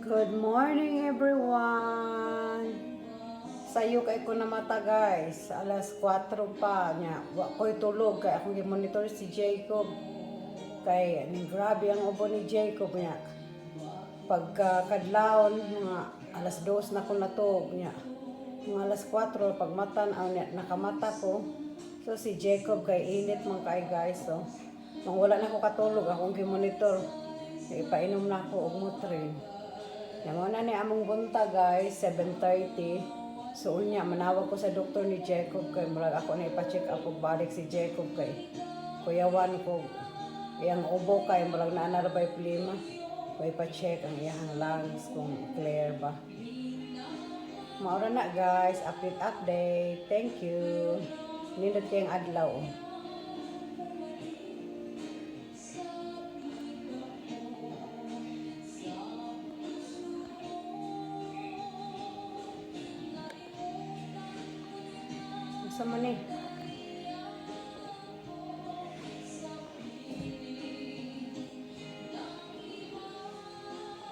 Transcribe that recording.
Good morning everyone. Sayo kay ko na mata guys. Alas 4 pa nya. Wa ko'y tulog kay akong gi-monitor si Jacob. Kay ni grabe ang ubo ni Jacob nya. Pagka kadlawon mga alas 2 na ko natug nya. Mga alas 4 pag matan nya nakamata ko. So si Jacob kay init man kay guys so. Nang wala na ko katulog akong gi-monitor. Ipainom na ako og Motrin. Yan na ni among bunta guys, 7:30. So unya manawag ko sa doktor ni Jacob kay murag ako na ipa-check up og balik si Jacob kay kuyawan ko iyang ubo kay murag naa ra bay problema. Kay ipa-check ang iyang lungs kung clear ba. Maura na guys, update. Thank you. Nindot kayong adlaw. Sa man eh.